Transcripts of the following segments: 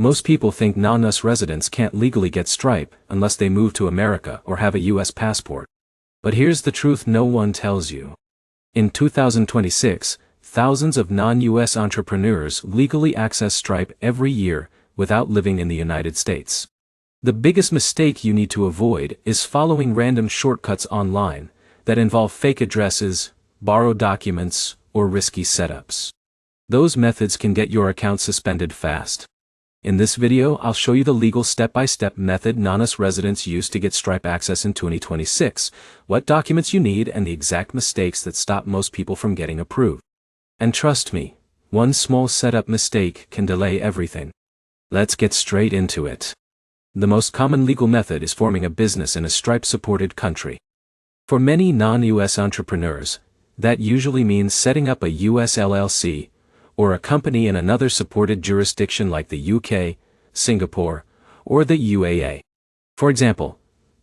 Most people think non-US residents can't legally get Stripe unless they move to America or have a US passport. But here's the truth no one tells you. In 2026, thousands of non-US entrepreneurs legally access Stripe every year without living in the United States. The biggest mistake you need to avoid is following random shortcuts online that involve fake addresses, borrowed documents, or risky setups. Those methods can get your account suspended fast. In this video, I'll show you the legal step-by-step method non-US residents use to get Stripe access in 2026, what documents you need, and the exact mistakes that stop most people from getting approved. And trust me, one small setup mistake can delay everything. Let's get straight into it. The most common legal method is forming a business in a Stripe-supported country. For many non-US entrepreneurs, that usually means setting up a US LLC, or a company in another supported jurisdiction like the UK, Singapore, or the UAE. For example,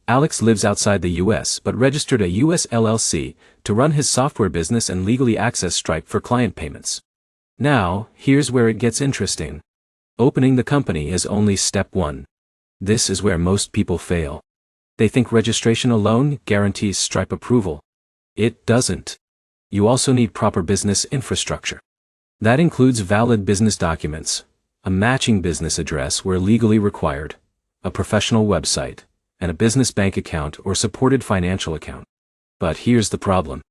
Alex lives outside the US but registered a US LLC to run his software business and legally access Stripe for client payments. Now, here's where it gets interesting. Opening the company is only step one. This is where most people fail. They think registration alone guarantees Stripe approval. It doesn't. You also need proper business infrastructure. That includes valid business documents, a matching business address where legally required, a professional website, and a business bank account or supported financial account. But here's the problem.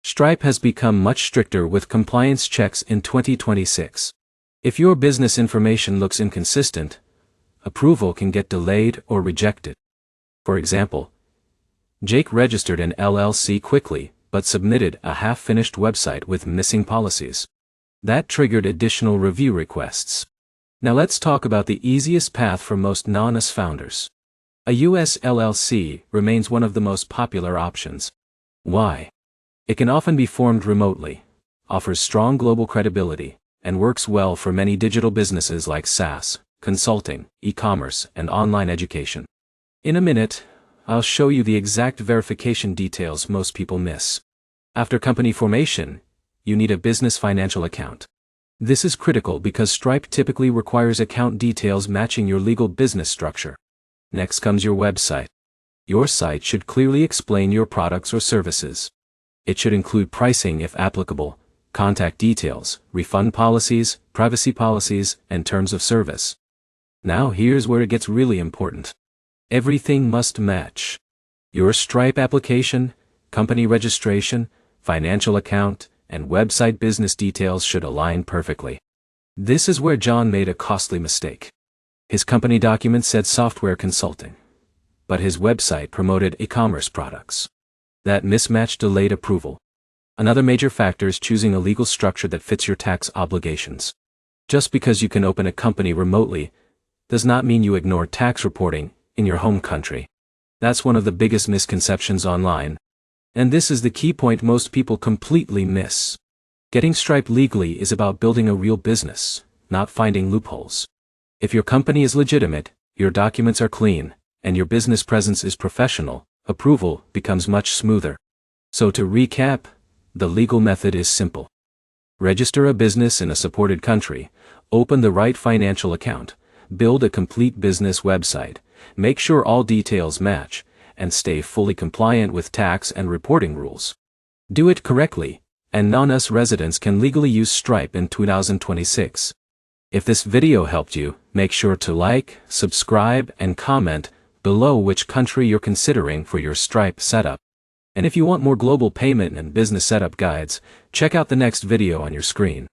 Stripe has become much stricter with compliance checks in 2026. If your business information looks inconsistent, approval can get delayed or rejected. For example, Jake registered an LLC quickly but submitted a half-finished website with missing policies. That triggered additional review requests. Now let's talk about the easiest path for most non-US founders. A US LLC remains one of the most popular options. Why? It can often be formed remotely, offers strong global credibility, and works well for many digital businesses like SaaS, consulting, e-commerce, and online education. In a minute, I'll show you the exact verification details most people miss. After company formation, you need a business financial account. This is critical because Stripe typically requires account details matching your legal business structure. Next comes your website. Your site should clearly explain your products or services. It should include pricing if applicable, contact details, refund policies, privacy policies, and terms of service. Now here's where it gets really important. Everything must match. Your Stripe application, company registration, financial account, and website business details should align perfectly. This is where John made a costly mistake. His company document said software consulting, but his website promoted e-commerce products. That mismatch delayed approval. Another major factor is choosing a legal structure that fits your tax obligations. Just because you can open a company remotely does not mean you ignore tax reporting in your home country. That's one of the biggest misconceptions online. And this is the key point most people completely miss. Getting Stripe legally is about building a real business, not finding loopholes. If your company is legitimate, your documents are clean, and your business presence is professional, approval becomes much smoother. So to recap, the legal method is simple. Register a business in a supported country, open the right financial account, build a complete business website, make sure all details match, and stay fully compliant with tax and reporting rules. Do it correctly, and non-US residents can legally use Stripe in 2026. If this video helped you, make sure to like, subscribe, and comment below which country you're considering for your Stripe setup. And if you want more global payment and business setup guides, check out the next video on your screen.